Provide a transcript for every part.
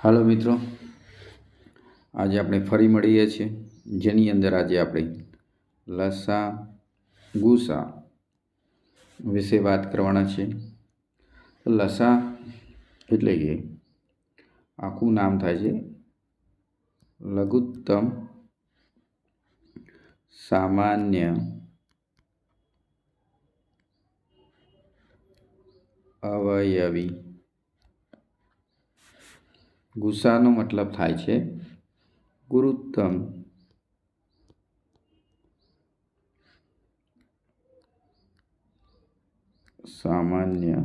હાલો મિત્રો, આજે આપણે ફરી મળીએ છીએ, જેની અંદર આજે આપણે લસા ગુસા વિશે વાત કરવાના છે. લસા એટલે કે આખું નામ થાય છે લઘુત્તમ સામાન્ય અવયવી. ગુસાનો મતલબ થાય છે ગુરુત્તમ સામાન્ય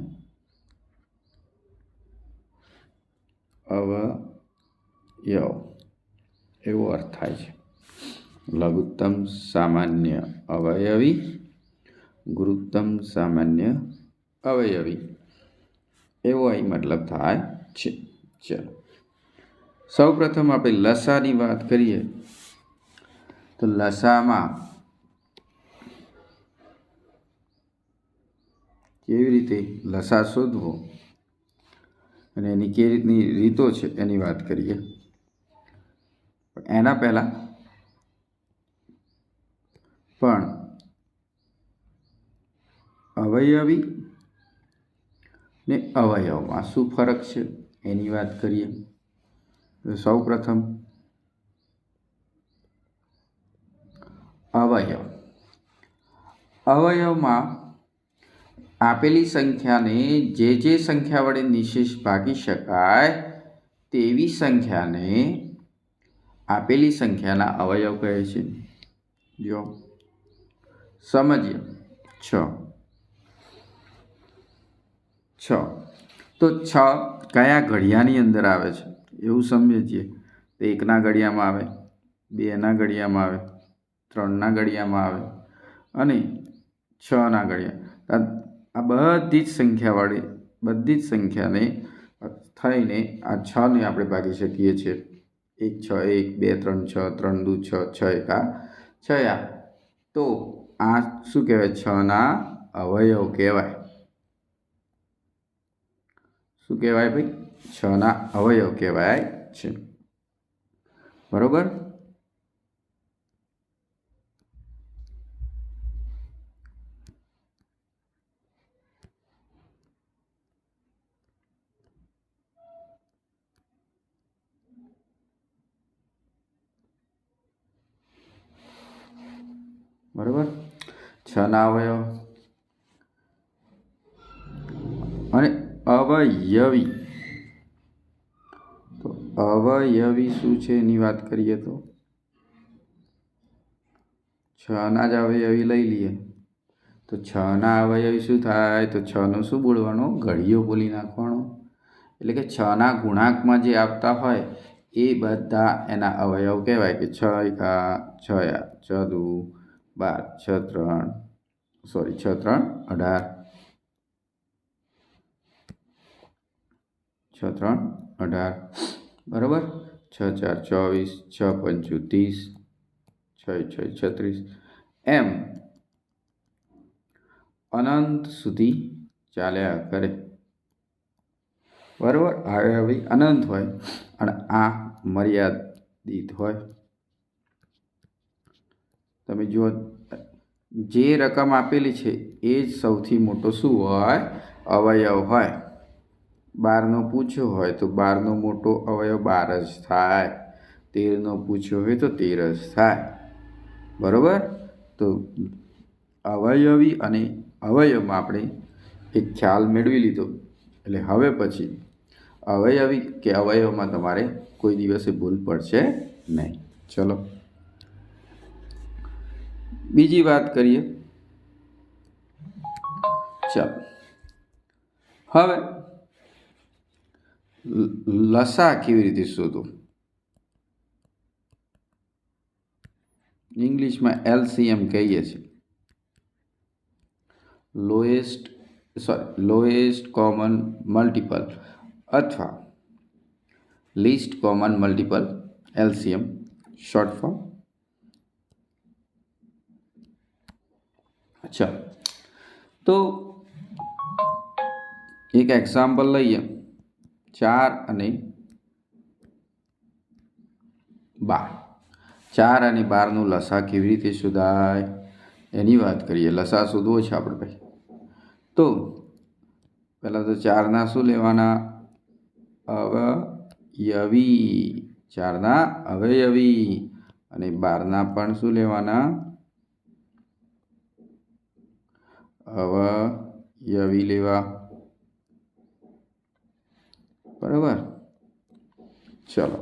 અવયવ એવો અર્થ થાય છે. લઘુત્તમ સામાન્ય અવયવી, ગુરુત્તમ સામાન્ય અવયવી એવો અહીં મતલબ થાય છે. ચલો, સૌ પ્રથમ આપણે લસાની વાત કરીએ તો લસામાં કેવી રીતે લસા શોધવો અને એની કેવી રીતની રીતો છે એની વાત કરીએ. એના પહેલાં પણ અવયવી ને અવયવમાં શું ફરક છે એની વાત કરીએ. તો સૌ પ્રથમ અવયવમાં આપેલી સંખ્યાને જે સંખ્યા વડે નિશેષ ભાગી શકાય તેવી સંખ્યાને આપેલી સંખ્યાના અવયવ કહે છે. જો સમજીએ, 6 તો 6 કયા ઘડિયાની અંદર આવે છે એવું સમજીએ તો 1ના ઘડિયામાં આવે, 2ના ઘડિયામાં આવે, 3ના ઘડિયામાં આવે અને 6ના ઘડિયા. આ બધી જ સંખ્યા વડે બધી જ સંખ્યાને થઈને આ 6ને આપણે ભાગી શકીએ છીએ. 1 6 1 2 3 6 3 2 6 6 1 6. તો આ શું કહેવાય? 6ના અવયવ કહેવાય. શું કહેવાય ભાઈ? 6ના અવયવ કહેવાય છે. બરોબર. બરોબર, 6ના અવયવ. અને અવયવી, તો અવયવી શું છે એની વાત કરીએ તો 6ના જ અવયવી લઈ લઈએ તો 6ના અવયવી શું થાય? તો 6નો શું બોલવાનો? ઘડિયો બોલી નાખવાનો. એટલે કે 6ના ગુણાંકમાં જે આવતા હોય એ બધા એના અવયવ કહેવાય. કે 6 1 6 6 2 12 6 3 18 6 3 18. બરાબર. 6 4 24, 6 5 30, 6 6 36. એમ અનંત સુધી ચાલ્યા કરે. બરાબર. હવે અનંત હોય અને આ મર્યાદિત હોય. તમે જુઓ, જે રકમ આપેલી છે એ જ સૌથી મોટો શું હોય? અવયવ હોય. 12નો પૂછ્યો હોય તો 12નો મોટો અવયવ 12 જ થાય. 13નો પૂછ્યો હોય તો 13 જ થાય. બરાબર. તો અવયવી અને અવયવમાં આપણે એક ખ્યાલ મેળવી લીધો. એટલે હવે પછી અવયવી કે અવયવમાં તમારે કોઈ દિવસે ભૂલ પડશે નહીં. ચલો, બીજી વાત કરીએ. ચાલો, હવે લસા કેવી રીતે શોધો? ઇંગ્લિશમાં LCM કહીએ છીએ, લોએસ્ટ કોમન મલ્ટિપલ અથવા least common multiple, LCM short form. અચ્છા, તો એક એક્ઝામ્પલ લઈએ. 4 અને 12. 4 અને 12નું લસા કેવી રીતે શોધાય એની વાત કરીએ. લસા શોધવો છે આપણે ભાઈ. તો પહેલાં તો 4ના શું લેવાના? અવયવી. 4ના અવયવી. અને 12ના પણ શું લેવાના? અવયવી લેવા. બરાબર. ચલો,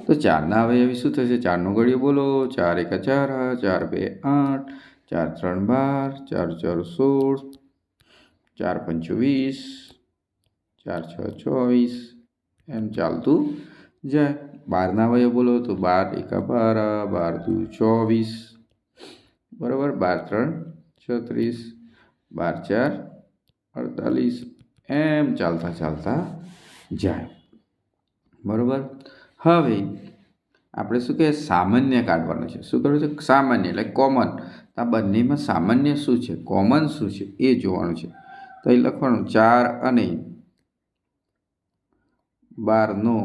તો 4ના અવયવી શું થશે? 4નો ઘડિયો બોલો. 4 એકા 4, 4 બે 8, 4 3 12, 4 4 16, 4 5 20, 4 6 24, એમ ચાલતું જાય. 12ના અવયવ બોલો તો 12 એકા 12, 12 દુ 24, બરાબર. 12 3 36, 12 4 48, એમ ચાલતા ચાલતા જાય. બરાબર. હવે આપણે શું કહે? સામાન્ય કાઢવાનું છે. શું કરવું છે? સામાન્ય એટલે કોમન. આ બંનેમાં સામાન્ય શું છે, કોમન શું છે એ જોવાનું છે. તો એ લખવાનું 4 અને 12નો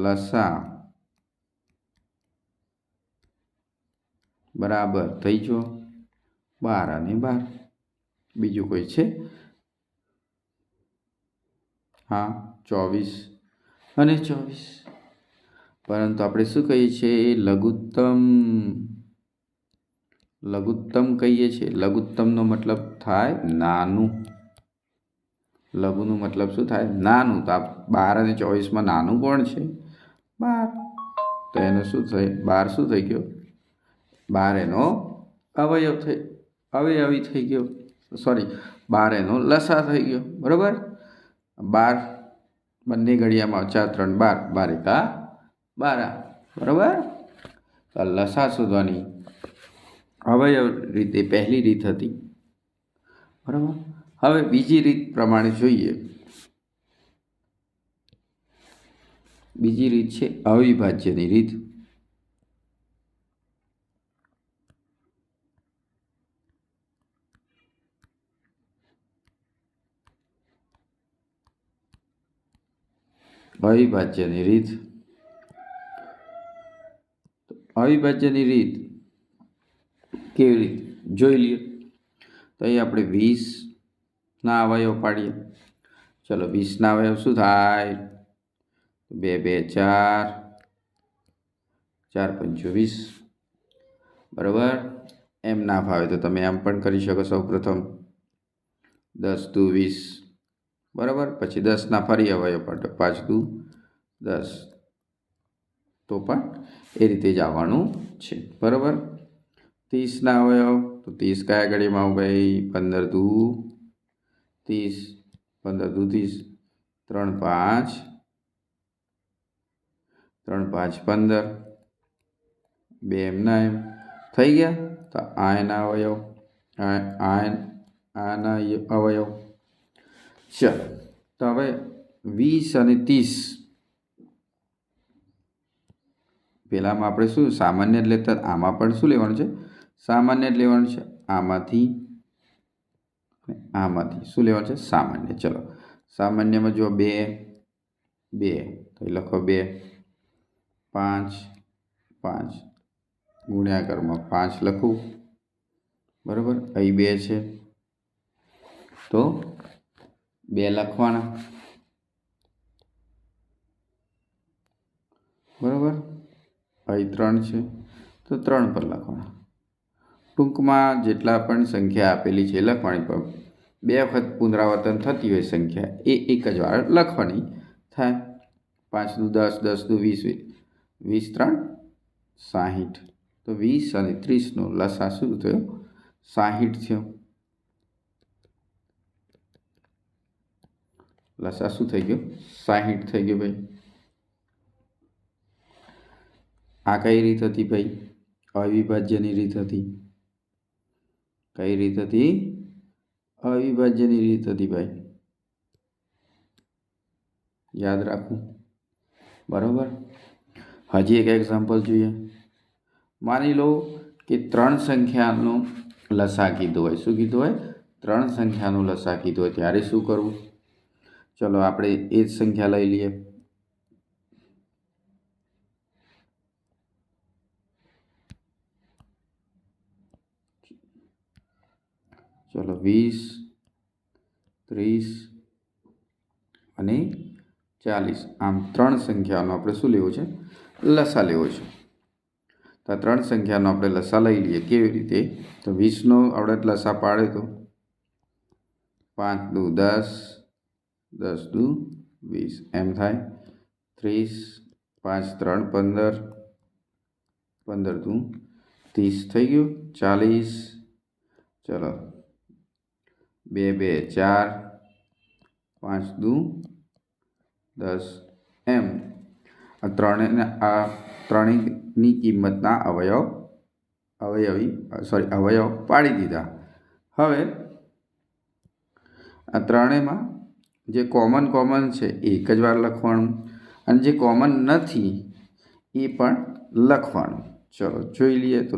લસા બરાબર થઈ ગયો 12 અને 12. બીજું કોઈ છે? હા, 24 અને 24. પરંતુ આપણે શું કહીએ છીએ? લઘુત્તમ કહીએ છીએ. લઘુત્તમનો મતલબ થાય નાનું. લઘુનું મતલબ શું થાય? નાનું. તો આ 12 અને 24માં નાનું કોણ છે? 12. તો એનું શું થાય? 12 શું થઈ ગયો? 12 એનો અવયવી થઈ ગયો. સોરી, 12 એનો લસા થઈ ગયો. બરાબર. 12 બંને ઘડિયામાં 4 3 12, 12 એકા 12. બરાબર. તો લસા શોધવાની અવયવ રીતે પહેલી રીત હતી. બરાબર. હવે બીજી રીત પ્રમાણે જોઈએ. બીજી રીત છે અવિભાજ્યની રીત. અવિભાજ્યની રીત. અવિભાજ્યની રીત કેવી રીત જોઈ લઈએ. તો અહીં આપણે 20ના અવયવ પાડીએ. ચલો, 20ના અવયવ શું થાય? 2 2 4, 4 5 20. બરાબર. એમ ના ફાવે તો તમે એમ પણ કરી શકો. સૌ પ્રથમ 10 દુ 20. બરાબર. પછી 10ના ફરી અવયવ પાડો. 5 દુ 10. તો પણ એ રીતે જ આવવાનું છે. બરાબર. 30ના અવયવ તો 30 કયા ઘડીમાં ભાઈ? 15 દુ 30, 15 દુ 30, 3 5, 3 5 15. 2 એમના એમ થઈ ગયા. તો આ એના અવયવ, આના અવયવ. ચલો, તો હવે 20 અને 30 પહેલામાં આપણે શું સામાન્ય જ લેતા? આમાં પણ શું લેવાનું છે? સામાન્ય જ લેવાનું છે. આમાંથી શું લેવાનું છે? સામાન્ય. ચલો, સામાન્યમાં જો 2 2, તો લખો 2 5 5, ગુણ્યાકારમાં 5 લખું. બરાબર. અહીં 2 છે તો 2 લખવાના. બરાબર. અહીં 3 છે તો 3 પર લખવાના. ટૂંકમાં જેટલા પણ સંખ્યા આપેલી છે એ લખવાની. પણ 2 વખત પુનરાવર્તન થતી હોય સંખ્યા એ એક જ વાર લખવાની થાય. 5 દુ 10, 10 દુ 20, 20 3 60. તો 20 અને 30નો લસા શું થયો? 60 થયો. લસા શું થઈ ગયો? 60 થઈ ગયો ભાઈ. આ કઈ રીત હતી ભાઈ? અવિભાજ્યની રીત હતી. કઈ રીત હતી? અવિભાજ્યની રીત હતી ભાઈ. યાદ રાખવું. બરાબર. હજી એક એક્ઝામ્પલ જોઈએ. માની લો કે 3 સંખ્યાનો લસા કીધો હોય. શું કીધું હોય? 3 સંખ્યાનો લસા કીધો હોય. ત્યારે શું કરવું? ચલો, આપણે એ જ સંખ્યા લઈ લઈએ. ચલો 20, 30 અને 40 આમ 3 સંખ્યાનો આપણે શું લેવો છે? લસા લેવો છે. તો આ 3 સંખ્યાનો આપણે લસા લઈ લઈએ. કેવી રીતે? તો 20નો આપણે લસા પાડે તો 5 દુ 10, 10 દુ 20 એમ થાય. 30, 5 3 15, 15 દુ 30 થઈ ગયું. 40, ચલો 2 2 4, 5 દુ 10 એમ. આ ત્રણેયની કિંમતના અવયવ પાડી દીધા. હવે આ ત્રણેયમાં જે કોમન છે એ એક જ વાર લખવાનું અને જે કોમન નથી એ પણ લખવાનું. ચલો જોઈ લઈએ. તો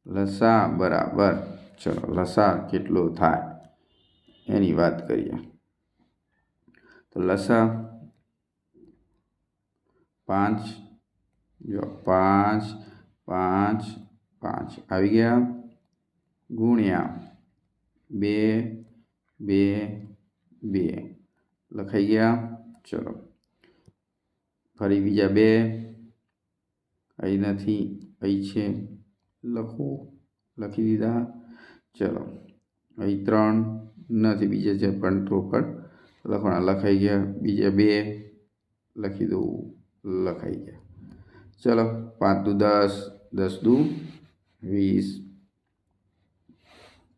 લસા બરાબર, ચલો લસા કેટલો થાય એની વાત કરીએ. તો લસા 5, જો 5 5 5 આવી ગયા, ગુણ્યા 2 2 2 લખાઈ ગયા. ચલો ફરી બીજા 2 અહીં નથી, અહીં છે, લખી દીધા. ચલો અહીં 3 નથી, બીજે છે પણ તો પણ લખવાના, લખાઈ ગયા. બીજા 2 લખી દઉં, લખાઈ ગયા. ચલો 5 દુ 10, 10 દુ 20,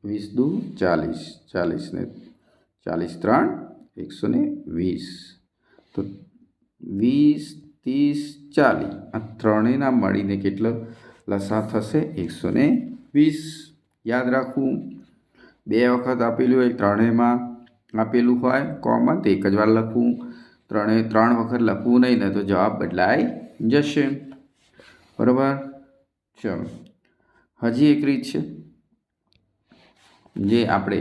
20 દુ 40, 40 ને 40 3 120. તો 20, 30, 40 આ ત્રણેયના મળીને કેટલો લસા થશે? 120. યાદ રાખવું, 2 વખત આપેલું હોય, ત્રણેયમાં આપેલું હોય કોમન તો એક જ વાર લખવું. 3 વખત લખવું નહીં ને તો જવાબ બદલાઈ જશે. બરાબર. ચલો હજી એક રીત છે જે આપણે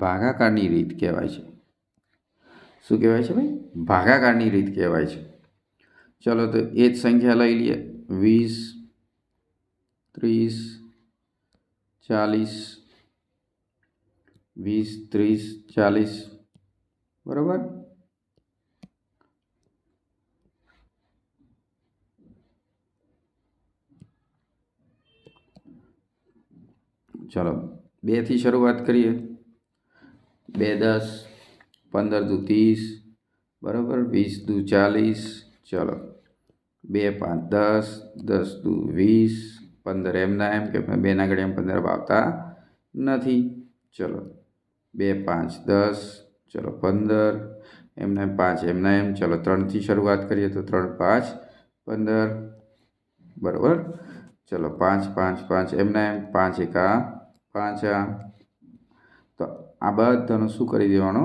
ભાગાકારની રીત કહેવાય છે. શું કહેવાય છે ભાઈ? ભાગાકારની રીત કહેવાય છે. ચલો તો એ જ સંખ્યા લઈ લઈએ. 20, 30, 40, 20, 30, 40 બરાબર. ચલો 2 થી શરૂઆત કરીએ. 2 10, 15 દુ 30 બરાબર, 20 દુ 40. ચલો 2 5 10, 10 દુ 20, 15 એમના એમ કે 2ના ઘડિયામાં 15 આવતા નથી. ચલો 2 5 10, ચલો 15 એમના એમ, 5 એમના એમ. ચલો 3થી શરૂઆત કરીએ તો 3 5 15 બરાબર. ચલો 5 5 5 એમના એમ, 5 એકા 5 આ. તો આ બધાનો શું કરી દેવાનો?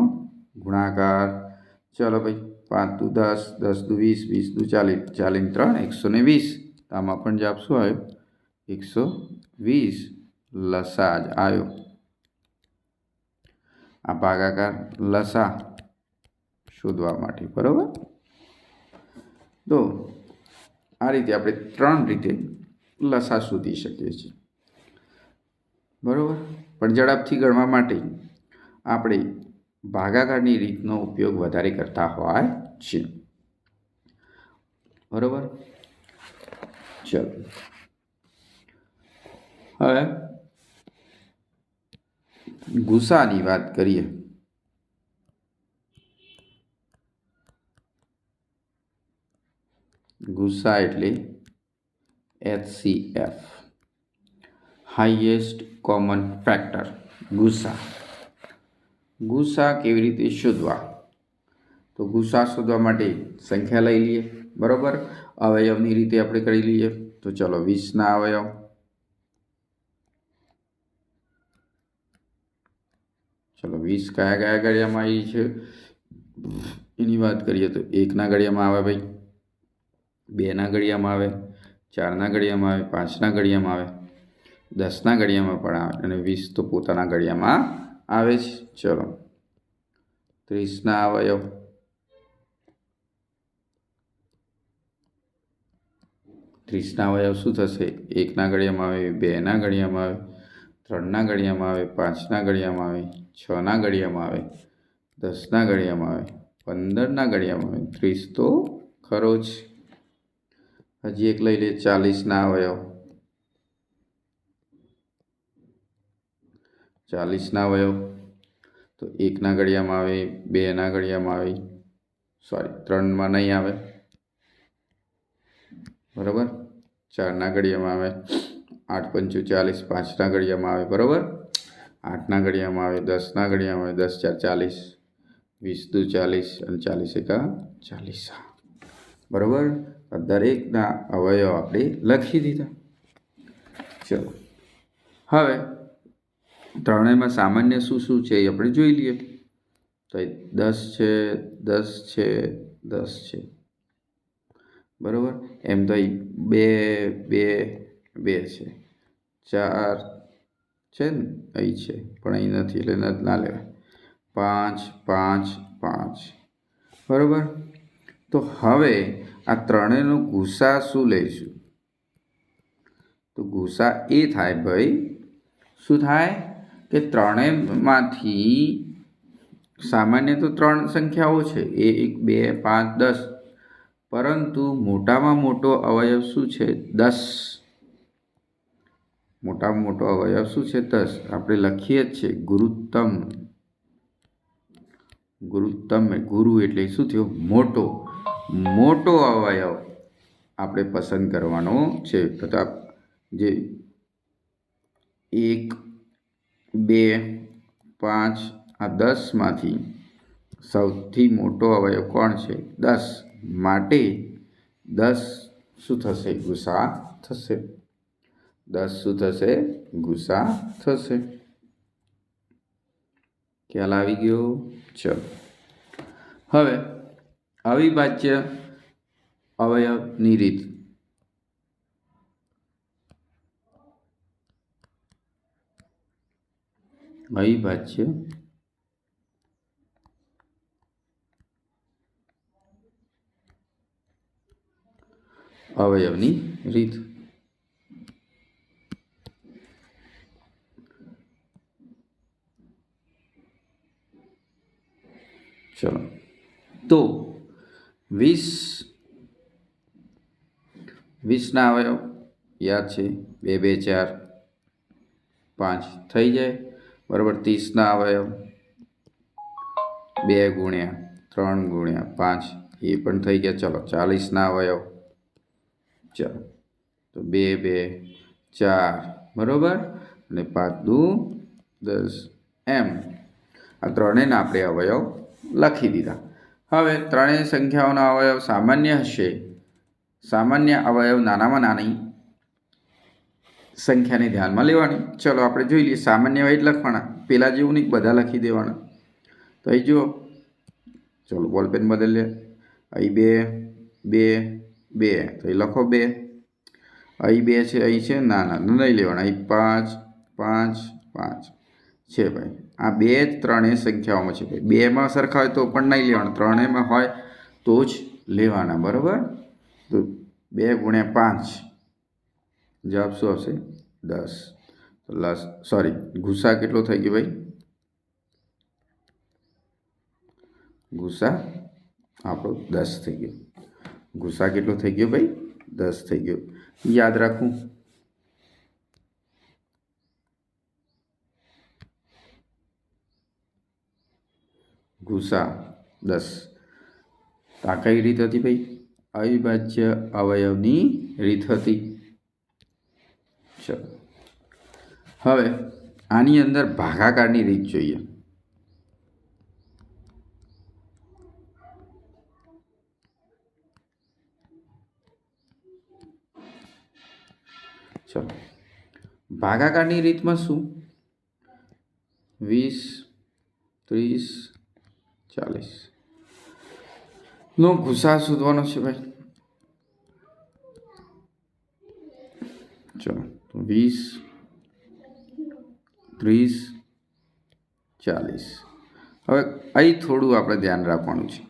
ગુણાકાર. ચલો ભાઈ 5 દુ 10, 10 દુ 20, 20 દુ 40, 40 3 120. આમાં પણ જવાબ શું આવ્યો? 120 લસા જ આવ્યો. આ ભાગાકાર લસા શોધવા માટે. બરાબર. તો આ રીતે આપણે 3 રીતે લસા શોધી શકીએ છીએ. બરાબર. પણ ઝડપથી ગણવા માટે આપણે ભાગાકારની રીતનો ઉપયોગ વધારે કરતા હોય છે. બરાબર. ચલો હવે ગુસાની વાત કરીએ. ગુસા એટલે HCF, હાઈએસ્ટ કોમન ફેક્ટર. ગુસા કેવી રીતે શોધવા? તો ગુસા શોધવા માટે સંખ્યા લઈ લઈએ. બરાબર. અવયવની રીતે આપણે કરી લઈએ. તો ચલો 20ના અવયવ. ચલો 20 કયા કયા ઘડિયામાં આવી છે એની વાત કરીએ તો 1ના ઘડિયામાં આવે ભાઈ, 2ના ઘડિયામાં આવે, 4ના ઘડિયામાં આવે, 5ના ઘડિયામાં આવે, 10ના ઘડિયામાં પણ આવે અને 20 તો પોતાના ઘડિયામાં આવે છે. ચલો 30ના અવયવ 30ના અવયવ શું થશે? 1ના ઘડિયામાં આવે, 2ના ઘડિયામાં આવે, 3ના ઘડિયામાં આવે, 5ના ઘડિયામાં આવે, 6ના ઘડિયામાં આવે, 10ના ઘડિયામાં આવે, 15ના ઘડિયામાં આવે. 30 તો ખરો જ. હજી એક લઈ લે 40ના અવયવ. 40ના અવયવ તો 1ના ઘડિયામાં આવે, 2ના ઘડિયામાં આવે, સોરી 3માં નહીં આવે, બરાબર. 4ના ઘડિયામાં આવે, 8 પંચું 40, 5ના ઘડિયામાં આવે, બરાબર. 8ના ઘડિયામાં આવે, 10ના ઘડિયામાં આવે, 10 4 40, 20 દુ 40 અને 40 એકા 40. બરાબર. દરેકના અવયવ આપણે લખી દીધા. ચલો હવે ત્રણેયમાં સામાન્ય શું શું છે એ આપણે જોઈ લઈએ. તો 10 છે, 10 છે, 10 છે, બરાબર. એમ તો 2 2 2 છે, 4 છે ને અહીં છે પણ અહીં નથી એટલે ના લેવાય. 5 5 5, બરાબર. તો હવે આ ત્રણેયનો ગુસા શું લઈશું? તો ગુસા એ થાય ભાઈ, શું થાય કે ત્રણેયમાંથી સામાન્ય તો 3 સંખ્યાઓ છે, 1 2 5 10, પરંતુ મોટામાં મોટો અવયવ શું છે? 10. મોટામાં મોટો અવયવ શું છે? 10. આપણે લખીએ જ છે ગુરુત્તમ. ગુરુત્તમ ગુરુ એટલે શું થયો? મોટો. મોટો અવયવ આપણે પસંદ કરવાનો છે. તથા જે 1 2 5 આ 10માંથી સૌથી મોટો અવયવ કોણ છે? 10. માટે 10 શું થશે? ગુસા થશે. 10 શું થશે? ગુસા થશે. ખ્યાલ આવી ગયો? ચલો હવે અવિભાજ્ય અવયવની રીત. અવિભાજ્ય અવયવની રીત. ચલો તો 20ના અવયવ યાદ છે? 2 2 4 5 થઈ જાય, બરાબર. 30ના અવયવ 2 ગુણ્યા 3 ગુણ્યા 5 એ પણ થઈ ગયા. ચલો 40ના અવયવ, ચલો તો 2 2 4, બરાબર. અને 5 દુ 10 એમ આ ત્રણેયના આપણે અવયવ લખી દીધા. હવે ત્રણેય સંખ્યાઓના અવયવ સામાન્ય હશે. સામાન્ય અવયવ નાનામાં નાની સંખ્યાને ધ્યાનમાં લેવાની. ચલો આપણે જોઈ લઈએ. સામાન્ય હોય જ લખવાના, પેલા જેવું નહીં બધા લખી દેવાના. તો અહીં જુઓ, ચલો બોલપેન બદલી લે. અહીં 2 2 2 તો અહીં લખો 2. અહીં 2 છે, અહીં છે, ના ના નહીં લેવાના. અહીં 5 5 5 છે ભાઈ. આ 2 ત્રણેય સંખ્યાઓમાં છે ભાઈ. 2માં સરખા હોય તો પણ નહીં લેવાના, ત્રણેયમાં હોય તો જ લેવાના, બરાબર. તો 2 ગુણ્યા 5 જવાબ શું આવશે? 10. સોરી, ગુસા કેટલો થઈ ગયો ભાઈ? ગુસા આપણો 10 થઈ ગયો. ગુસા કેટલો થઈ ગયો ભાઈ? 10 થઈ ગયો. યાદ રાખવું. ગુસા 10. તો આ કઈ રીત હતી ભાઈ? અવિભાજ્ય અવયવની રીત હતી. ચલો હવે આની અંદર ભાગાકારની રીત જોઈએ. ચલો ભાગાકારની રીતમાં શું? 20 30 40 નો ગુસા શોધવાનો છે ભાઈ. ચલો 20 30 40 હવે અહીં થોડું આપણે ધ્યાન રાખવાનું છે.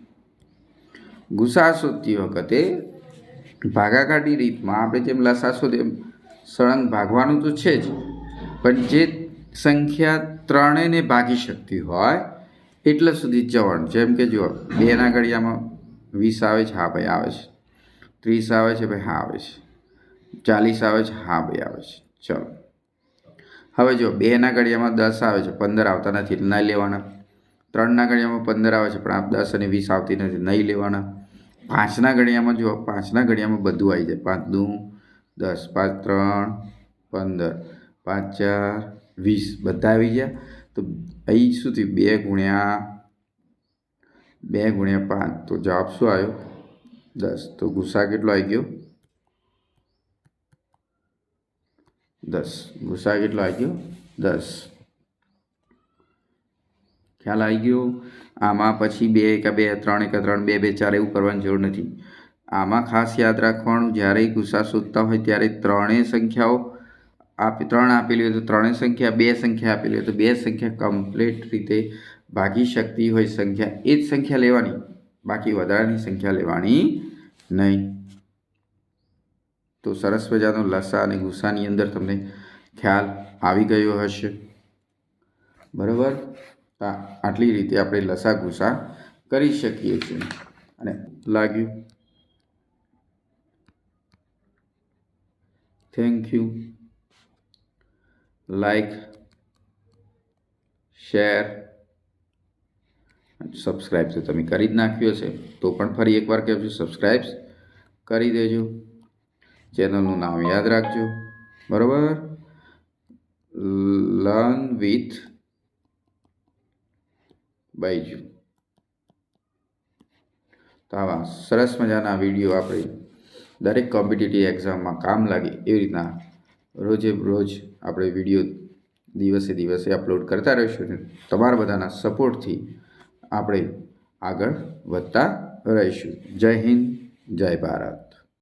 ગુસા શોધતી વખતે ભાગાકારની રીતમાં આપણે જેમ લસા શોધે એમ સળંગ ભાગવાનું તો છે જ, પણ જે સંખ્યા ત્રણેયને ભાગી શકતી હોય એટલા સુધી જવાનું. જેમ કે જુઓ, 2ના ઘડિયામાં 20 આવે છે, હા ભાઈ આવે છે. 30 આવે છે ભાઈ, હા આવે છે. 40 આવે છે, હા ભાઈ આવે છે. ચલો હવે જો 2ના ઘડિયામાં 10 આવે છે, 15 આવતા નથી એટલે નહીં લેવાના. 3ના ઘડિયામાં 15 આવે છે પણ આ 10 અને 20 આવતી નથી, નહીં લેવાના. 5ના ઘડિયામાં જુઓ, 5ના ઘડિયામાં બધું આવી જાય. 5 દુ 10, 5 3 15, 5 4 20 બધા આવી ગયા. તો અહીં શું થયું? 2 ગુણ્યા 5 તો જવાબ શું આવ્યો? 10. તો ગુસા કેટલો આવી ગયો? 10. ગુસા કેટલો આવી ગયો? 10. ખ્યાલ આવી ગયો? આમાં પછી 2 કે 2 3 કે 3 2 2 4 એવું કરવાની જરૂર નથી. આમાં ખાસ યાદ રાખવાનું, જ્યારે ગુસા શોધતા હોય ત્યારે ત્રણેય સંખ્યાઓ 3 આપેલી હોય તો ત્રણેય સંખ્યા, 2 સંખ્યા આપેલી હોય તો 2 સંખ્યા કમ્પ્લીટ રીતે ભાગી શકતી હોય સંખ્યા એ જ સંખ્યા લેવાની, બાકી વધારાની સંખ્યા લેવાની નહીં. તો સરસ મજાનો લસા અને ગુસાની અંદર તમને ખ્યાલ આવી ગયો હશે. બરાબર? આટલી રીતે આપણે લસા ગુસા કરી શકીએ છીએ. અને લાગ્યું? Thank you. Like, share, subscribe તો તમે કરી જ નાખ્યો છે, તો પણ ફરી એકવાર કહેજો, સબસ્ક્રાઈબ કરી દેજો. ચેનલનું નામ યાદ રાખજો. બરાબર? Learn with Byju. તો આવા સરસ મજાના વિડીયો આપણે દરેક કોમ્પિટિટિવ એક્ઝામમાં કામ લાગે એવી રીતના રોજે રોજ આપણે વિડીયો દિવસે દિવસે અપલોડ કરતા રહીશું. તમારા બધાના સપોર્ટથી આપણે આગળ વધતા રહીશું. જય હિન્દ, જય ભારત.